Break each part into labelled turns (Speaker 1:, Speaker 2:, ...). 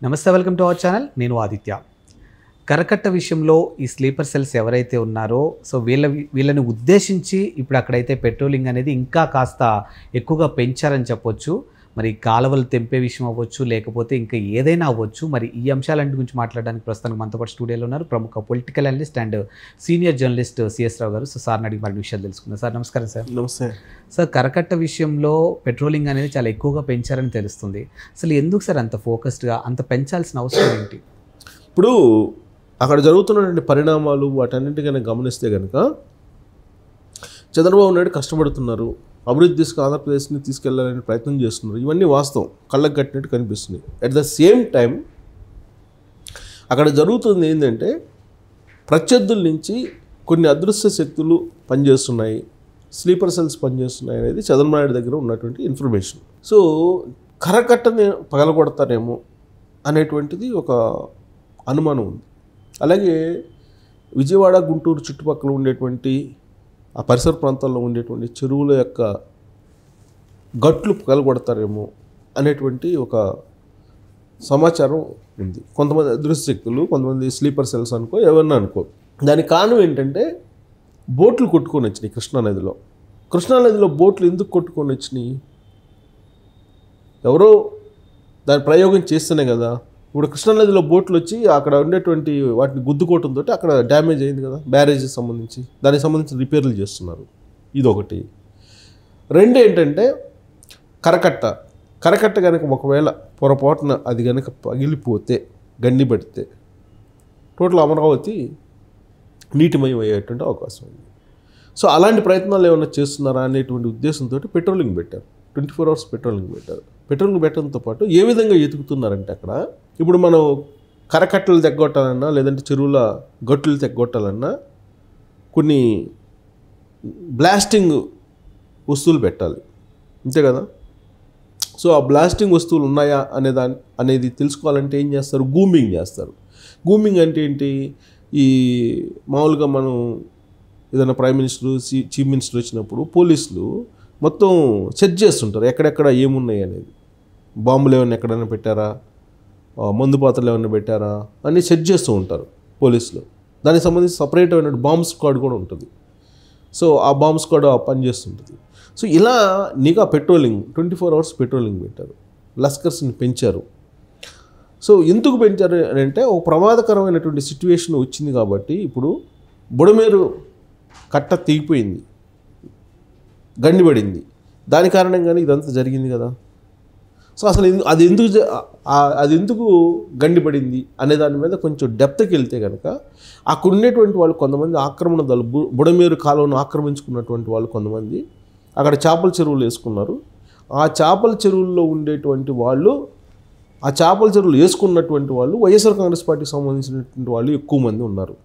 Speaker 1: నమస్తే, welcome to our channel. నేను ఆదిత్య. కరకట్ట విషయంలో ఈ స్లీపర్ సెల్స్ ఎవరైతే ఉన్నారో వీళ్ళని ఉద్దేశించి ఇప్పుడు అక్కడైతే పెట్రోలింగ్ అనేది ఇంకా కాస్త ఎక్కువగా పెంచారని చెప్పొచ్చు. మరి కాలువలు తెంపే విషయం అవ్వచ్చు, లేకపోతే ఇంకా ఏదైనా అవ్వచ్చు. మరి ఈ అంశాలన్నిటి గురించి మాట్లాడడానికి ప్రస్తుతానికి మనతో పాటు స్టూడియోలో ఉన్నారు ప్రముఖ political analyst and senior journalist CS Rao గారు. సో సార్ని అడిగి మరిన్ని విషయాలు తెలుసుకుందాం. సార్ నమస్కారం. సార్
Speaker 2: నమస్తే
Speaker 1: సార్. కరకట్ట విషయంలో పెట్రోలింగ్ అనేది చాలా ఎక్కువగా పెంచారని తెలుస్తుంది. అసలు ఎందుకు సార్ అంత ఫోకస్డ్గా అంత పెంచాల్సిన అవసరం ఏంటి?
Speaker 2: ఇప్పుడు అక్కడ జరుగుతున్నటువంటి పరిణామాలు వాటన్నింటికైనా గమనిస్తే కనుక చంద్రబాబు నాయుడు కష్టపడుతున్నారు, అభివృద్ధి దిశగా ఆంధ్రప్రదేశ్ని తీసుకెళ్లాలని ప్రయత్నం చేస్తున్నారు. ఇవన్నీ వాస్తవం, కళ్ళకు కట్టినట్టు కనిపిస్తున్నాయి. అట్ ద సేమ్ టైం అక్కడ జరుగుతుంది ఏంటంటే ప్రత్యర్థుల నుంచి కొన్ని అదృశ్య శక్తులు పనిచేస్తున్నాయి, స్లీపర్ సెల్స్ పనిచేస్తున్నాయి అనేది చంద్రబాబు నాయుడు దగ్గర ఉన్నటువంటి ఇన్ఫర్మేషన్. సో కరకట్టని పగలగొడతారేమో అనేటువంటిది ఒక అనుమానం ఉంది. అలాగే విజయవాడ, గుంటూరు చుట్టుపక్కల ఉండేటువంటి ఆ పరిసర ప్రాంతాల్లో ఉండేటువంటి చెరువుల యొక్క గట్లు పగలగొడతారేమో అనేటువంటి ఒక సమాచారం ఉంది. కొంతమంది అదృశ్య శక్తులు, కొంతమంది స్లీపర్ సెల్స్ అనుకో, ఎవరన్నా అనుకో. దానికి కారణం ఏంటంటే బోట్లు కొట్టుకొని వచ్చినాయి కృష్ణానదిలో. కృష్ణానదిలో బోట్లు ఎందుకు కొట్టుకొని వచ్చినాయి? ఎవరో దాని ప్రయోగం చేస్తేనే కదా. ఇప్పుడు కృష్ణానదిలో బోట్లు వచ్చి అక్కడ ఉండేటువంటి వాటిని గుద్దుకోవడంతో అక్కడ డ్యామేజ్ అయింది కదా, బ్యారేజ్కి సంబంధించి. దానికి సంబంధించి రిపేర్లు చేస్తున్నారు. ఇదొకటి. రెండు ఏంటంటే కరకట్ట కనుక ఒకవేళ పొరపాటున అది కనుక పగిలిపోతే, గండి పడితే టోటల్ అమరావతి నీటిమయం అయ్యేటువంటి అవకాశం ఉంది. సో అలాంటి ప్రయత్నాలు ఏమైనా చేస్తున్నారా అనేటువంటి ఉద్దేశంతో పెట్రోలింగ్ పెట్టారు. 24 hours పెట్రోలింగ్ పెట్టారు. పెట్రోలింగ్ పెట్టడంతో పాటు ఏ విధంగా ఎతుకుతున్నారంటే అక్కడ ఇప్పుడు మనం కరకట్టలు తెగ్గొట్టాలన్నా, లేదంటే చెరువుల గట్టులు తెగ్గొట్టాలన్నా కొన్ని బ్లాస్టింగ్ వస్తువులు పెట్టాలి, అంతే కదా. సో ఆ బ్లాస్టింగ్ వస్తువులు ఉన్నాయా అనేది తెలుసుకోవాలంటే ఏం చేస్తారు? గూమింగ్ చేస్తారు. గూమింగ్ అంటే ఏంటి? ఈ మామూలుగా మనం ఏదైనా ప్రైమ్ మినిస్టర్, చీఫ్ మినిస్టర్ వచ్చినప్పుడు పోలీసులు మొత్తం చెక్ చేస్తుంటారు ఎక్కడెక్కడ ఏమున్నాయి అనేది. బాంబులు ఏమైనా ఎక్కడైనా పెట్టారా, మందు పాత్రలు ఏమైనా పెట్టారా అని చెక్ చేస్తూ ఉంటారు పోలీసులు. దానికి సంబంధించి సపరేట్ అయిన బాంబ్ స్క్వాడ్ కూడా ఉంటుంది. సో ఆ బాంబ్ స్క్వాడ్ పనిచేస్తుంటుంది. సో ఇలా నిఘా పెట్రోలింగ్ 24 hours పెట్రోలింగ్ పెట్టారు, లస్కర్స్ని పెంచారు. సో ఎందుకు పెంచారు అని అంటే ఒక ప్రమాదకరమైనటువంటి సిచ్యువేషన్ వచ్చింది కాబట్టి. ఇప్పుడు బుడమేరు కట్ట తెగిపోయింది, గండిపడింది, దాని కారణంగానే ఇదంతా జరిగింది కదా. సో అసలు అది ఎందుకు గండిపడింది అనే దాని మీద కొంచెం డెప్త్కి వెళ్తే కనుక అక్కడ ఉండేటువంటి వాళ్ళు కొంతమంది ఆక్రమణదారులు, బుడమేరు కాలువను ఆక్రమించుకున్నటువంటి వాళ్ళు కొంతమంది అక్కడ చేపల చెరువులు వేసుకున్నారు. ఆ చేపల చెరువుల్లో ఉండేటువంటి వాళ్ళు, ఆ చేపల చెరువులు వేసుకున్నటువంటి వాళ్ళు వైఎస్ఆర్ కాంగ్రెస్ పార్టీకి సంబంధించినటువంటి వాళ్ళు ఎక్కువ మంది ఉన్నారు.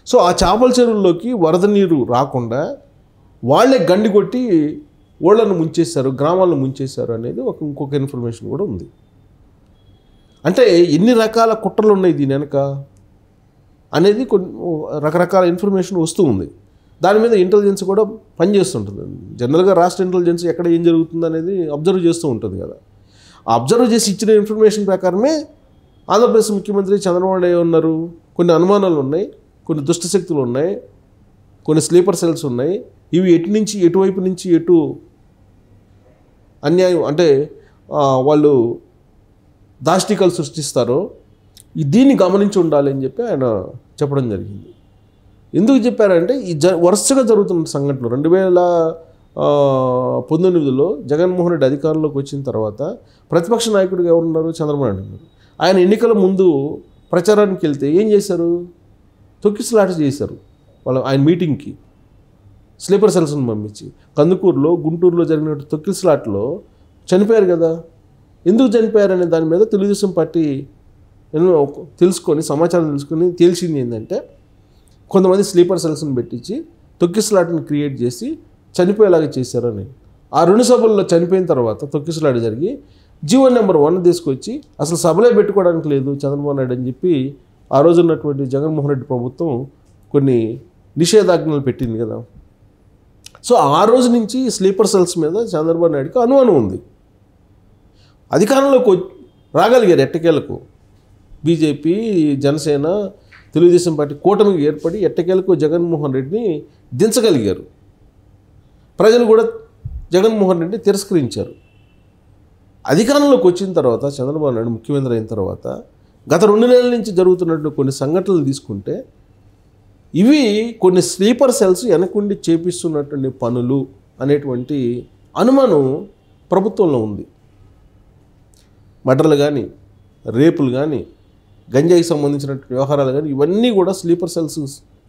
Speaker 2: సో ఆ చేపల చెరువుల్లోకి వరద నీరు రాకుండా వాళ్ళే గండి కొట్టి ఓళ్లను ముంచేశారు, గ్రామాలను ముంచేశారు అనేది ఇంకొక ఇన్ఫర్మేషన్ కూడా ఉంది. అంటే ఎన్ని రకాల కుట్రలు ఉన్నాయి దీని వెనక అనేది రకరకాల ఇన్ఫర్మేషన్ వస్తూ ఉంది. దాని మీద ఇంటెలిజెన్స్ కూడా పనిచేస్తుంటుంది. జనరల్గా రాష్ట్ర ఇంటెలిజెన్స్ ఎక్కడ ఏం జరుగుతుంది అనేది అబ్జర్వ్ చేస్తూ ఉంటుంది కదా. ఆ అబ్జర్వ్ చేసి ఇచ్చిన ఇన్ఫర్మేషన్ ప్రకారమే ఆంధ్రప్రదేశ్ ముఖ్యమంత్రి చంద్రబాబు నాయుడు ఉన్నారు. కొన్ని అనుమానాలు ఉన్నాయి, కొన్ని దుష్టశక్తులు ఉన్నాయి, కొన్ని స్లీపర్ సెల్స్ ఉన్నాయి. ఇవి ఎటువైపు నుంచి ఎటు అన్యాయం అంటే వాళ్ళు దాష్టికలు సృష్టిస్తారో దీన్ని గమనించి ఉండాలి అని చెప్పి ఆయన చెప్పడం జరిగింది. ఎందుకు చెప్పారంటే ఈ వరుసగా జరుగుతున్న సంఘటనలు 2019లో జగన్మోహన్ రెడ్డి అధికారంలోకి వచ్చిన తర్వాత ప్రతిపక్ష నాయకుడిగా ఎవరున్నారు? చంద్రబాబు నాయుడు ఉన్నారు. ఆయన ఎన్నికల ముందు ప్రచారానికి వెళ్తే ఏం చేశారు? తొక్కిసలాట చేశారు. ఆయన మీటింగ్కి స్లీపర్ సెల్స్ని పంపించి కందుకూరులో, గుంటూరులో జరిగిన తొక్కిసలాటలో చనిపోయారు కదా. ఎందుకు చనిపోయారనే దాని మీద తెలుగుదేశం పార్టీ సమాచారం తెలుసుకొని తేల్చింది ఏంటంటే కొంతమంది స్లీపర్ సెల్స్ని పెట్టించి తొక్కిసలాటని క్రియేట్ చేసి చనిపోయేలాగా చేశారని. ఆ 2 సభల్లో చనిపోయిన తర్వాత తొక్కిసలాట జరిగి జీవో నెంబర్ 1 తీసుకొచ్చి అసలు సభలే పెట్టుకోవడానికి లేదు చంద్రబాబు నాయుడు అని చెప్పి ఆ రోజు ఉన్నటువంటి జగన్మోహన్ రెడ్డి ప్రభుత్వం కొన్ని నిషేధాజ్ఞలు పెట్టింది కదా. సో ఆ రోజు నుంచి స్లీపర్ సెల్స్ మీద చంద్రబాబు నాయుడుకి అనుమానం ఉంది. అధికారంలోకి రాగలిగారు ఎట్టకేలకు. బీజేపీ, జనసేన, తెలుగుదేశం పార్టీ కూటమికి ఏర్పడి ఎట్టకేలకు జగన్మోహన్ రెడ్డిని దించగలిగారు. ప్రజలు కూడా జగన్మోహన్ రెడ్డిని తిరస్కరించారు. అధికారంలోకి వచ్చిన తర్వాత చంద్రబాబు నాయుడు ముఖ్యమంత్రి అయిన తర్వాత గత 2 నెలల నుంచి జరుగుతున్నటువంటి కొన్ని సంఘటనలు తీసుకుంటే ఇవి కొన్ని స్లీపర్ సెల్స్ వెనకుండి చేపిస్తున్నటువంటి పనులు అనేటువంటి అనుమానం ప్రభుత్వంలో ఉంది. మర్డర్లు కానీ, రేపులు కానీ, గంజాయికి సంబంధించినటువంటి వ్యవహారాలు కానీ ఇవన్నీ కూడా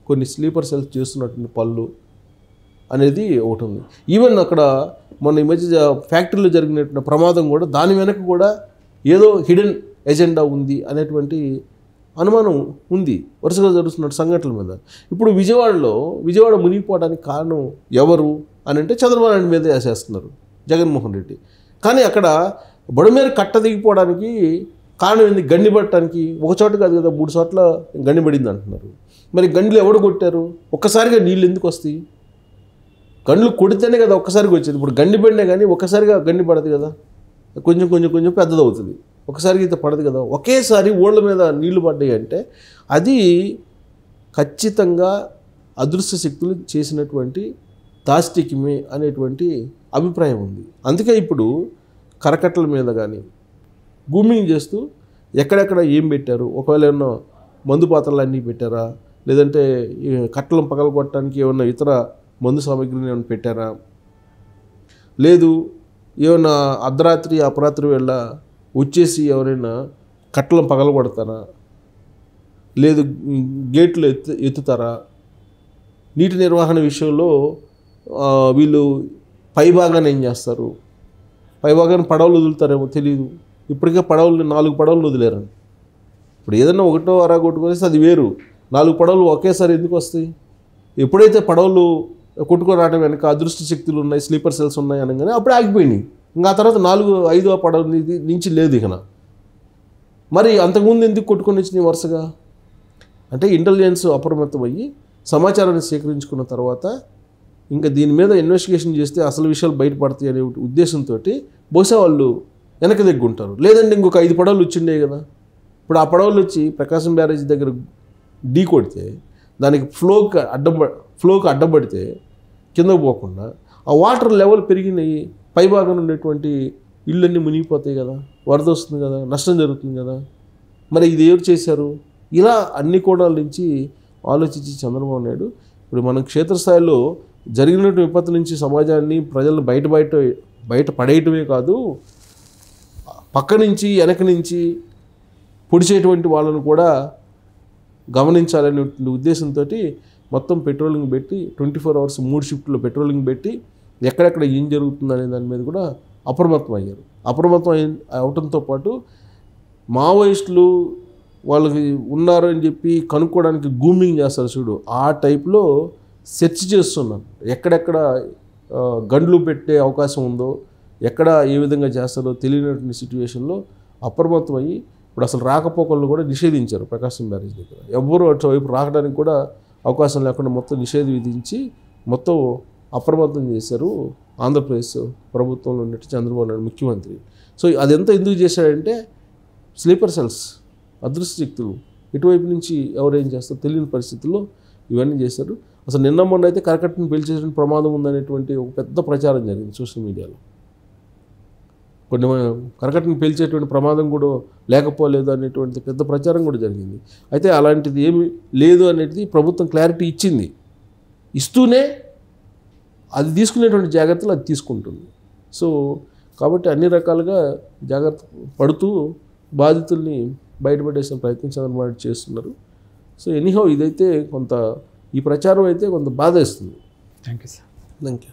Speaker 2: కొన్ని స్లీపర్ సెల్స్ చేస్తున్నటువంటి పనులు అనేది ఒకటి ఉంది. ఈవెన్ అక్కడ మొన్న ఈ మధ్య ఫ్యాక్టరీలో జరిగినటువంటి ప్రమాదం కూడా దాని వెనక కూడా ఏదో హిడెన్ ఎజెండా ఉంది అనేటువంటి అనుమానం ఉంది వరుసగా జరుగుతున్న సంఘటనల మీద. ఇప్పుడు విజయవాడ మునిగిపోవడానికి కారణం ఎవరు అని అంటే చంద్రబాబు నాయుడు మీద వేసేస్తున్నారు జగన్మోహన్ రెడ్డి. కానీ అక్కడ బొడమేర కట్ట దిగిపోవడానికి కారణం ఏంది? గండి పట్టడానికి ఒక చోట కాదు కదా, 3 చోట్ల గండి పడింది అంటున్నారు. మరి గండిలు ఎవడు కొట్టారు? ఒక్కసారిగా నీళ్ళు ఎందుకు వస్తాయి? గండ్లు కొడితేనే కదా ఒక్కసారిగా వచ్చేది. ఇప్పుడు గండి పడినా కానీ ఒక్కసారిగా గండి పడదు కదా, కొంచెం కొంచెం కొంచెం పెద్దదవుతుంది. ఒకసారిగా అయితే పడదు కదా. ఒకేసారి ఓళ్ళ మీద నీళ్లు పడ్డాయి అంటే అది ఖచ్చితంగా అదృశ్య శక్తులు చేసినటువంటి దాష్టికమే అనేటువంటి అభిప్రాయం ఉంది. అందుకే ఇప్పుడు కరకట్టల మీద కానీ గూమింగ్ చేస్తూ ఎక్కడెక్కడ ఏం పెట్టారు, ఒకవేళ ఏమన్నా మందు పాత్రలు అన్నీ పెట్టారా, లేదంటే కట్టలను పగలగొట్టడానికి ఏమన్నా ఇతర మందు సామాగ్రిని ఏమైనా పెట్టారా, లేదు ఏమన్నా అర్ధరాత్రి అపరాత్రి వేళ వచ్చేసి ఎవరైనా కట్టలను పగలగొడతారా, లేదు గేట్లు ఎత్తుతారా, నీటి నిర్వహణ విషయంలో వీళ్ళు పైభాగాన్ని ఏం చేస్తారు, పైభాగాన్ని పడవలు వదులుతారేమో తెలియదు. ఇప్పటికే 4 పడవలు వదిలేరు. ఇప్పుడు ఏదన్నా ఒకటో అరా కొట్టుకొనేసి అది వేరు, 4 పడవలు ఒకేసారి ఎందుకు వస్తాయి? ఎప్పుడైతే పడవలు కొట్టుకొని రావడం వెనక అదృష్ట శక్తులు ఉన్నాయి, స్లీపర్ సెల్స్ ఉన్నాయి అనగానే అప్పుడే ఆగిపోయినాయి. ఇంకా ఆ తర్వాత 4-5వ పడవ నుంచి లేదు ఇక. మరి అంతకుముందు ఎందుకు కొట్టుకొని వచ్చినాయి వరుసగా? అంటే ఇంటెలిజెన్స్ అప్రమత్తం అయ్యి సమాచారాన్ని సేకరించుకున్న తర్వాత ఇంకా దీని మీద ఇన్వెస్టిగేషన్ చేస్తే అసలు విషయాలు బయటపడతాయి అనే ఉద్దేశంతో బహుశా వాళ్ళు వెనక దగ్గుంటారు. లేదంటే ఇంకొక 5 పడవలు వచ్చిండే కదా. ఇప్పుడు ఆ పడవలు వచ్చి ప్రకాశం బ్యారేజ్ దగ్గర ఢీ కొడితే దానికి ఫ్లోకి అడ్డపడితే కిందకు పోకుండా ఆ వాటర్ లెవెల్ పెరిగినాయి, పైభాగం ఉండేటువంటి ఇళ్ళన్నీ మునిగిపోతాయి కదా, వరద వస్తుంది కదా, నష్టం జరుగుతుంది కదా. మరి ఇది ఎవరు చేశారు? ఇలా అన్ని కోణాల నుంచి ఆలోచించి చంద్రబాబు నాయుడు ఇప్పుడు మనం క్షేత్రస్థాయిలో జరిగినటువంటి విపత్తు నుంచి సమాజాన్ని, ప్రజలను బయట పడేయటమే కాదు, పక్క నుంచి వెనక నుంచి పొడిచేటువంటి వాళ్ళను కూడా గమనించాలనే ఉద్దేశంతో మొత్తం పెట్రోలింగ్ పెట్టి 24 hours 3 షిఫ్ట్లో పెట్రోలింగ్ పెట్టి ఎక్కడెక్కడ ఏం జరుగుతుందనే దాని మీద కూడా అప్రమత్తం అయ్యారు. అప్రమత్తం అవడంతో పాటు మావోయిస్టులు వాళ్ళకి ఉన్నారు అని చెప్పి కనుక్కోవడానికి గూమింగ్ చేస్తారు చూడు, ఆ టైప్లో సెర్చ్ చేస్తున్నాను. ఎక్కడెక్కడ గండ్లు పెట్టే అవకాశం ఉందో, ఎక్కడ ఏ విధంగా చేస్తారో తెలియనటువంటి సిచ్యువేషన్లో అప్రమత్తం అయ్యి ఇప్పుడు అసలు రాకపోకలను కూడా నిషేధించారు ప్రకాశం బ్యారేజ్ దగ్గర. ఎవ్వరూ అటువైపు రావడానికి కూడా అవకాశం లేకుండా మొత్తం నిషేధం విధించి మొత్తం అప్రమత్తం చేశారు ఆంధ్రప్రదేశ్ ప్రభుత్వంలో ఉన్నట్టు చంద్రబాబు నాయుడు ముఖ్యమంత్రి. సో అదంతా ఎందుకు చేశాడంటే స్లీపర్ సెల్స్, అదృశ్య శక్తులు ఇటువైపు నుంచి ఎవరేం చేస్తారో తెలియని పరిస్థితుల్లో ఇవన్నీ చేశారు. అసలు నిన్న మొన్న అయితే కరకట్టను పేల్చేసిన ప్రమాదం ఉందనేటువంటి ఒక పెద్ద ప్రచారం జరిగింది సోషల్ మీడియాలో. కొన్ని కరకట్టను పేల్చేటువంటి ప్రమాదం కూడా లేకపోలేదు అనేటువంటి పెద్ద ప్రచారం కూడా జరిగింది. అయితే అలాంటిది ఏమి లేదు అనేది ప్రభుత్వం క్లారిటీ ఇచ్చింది. ఇస్తూనే అది తీసుకునేటువంటి జాగ్రత్తలు అది తీసుకుంటుంది. సో కాబట్టి అన్ని రకాలుగా జాగ్రత్త పడుతూ బాధితుల్ని బయటపడేసిన ప్రయత్నం చంద్రబాబు చేస్తున్నారు. సో ఎనీహౌ ఇదైతే కొంత ఈ ప్రచారం అయితే కొంత బాధ వేస్తుంది.
Speaker 1: Thank you sir.
Speaker 2: Thank you.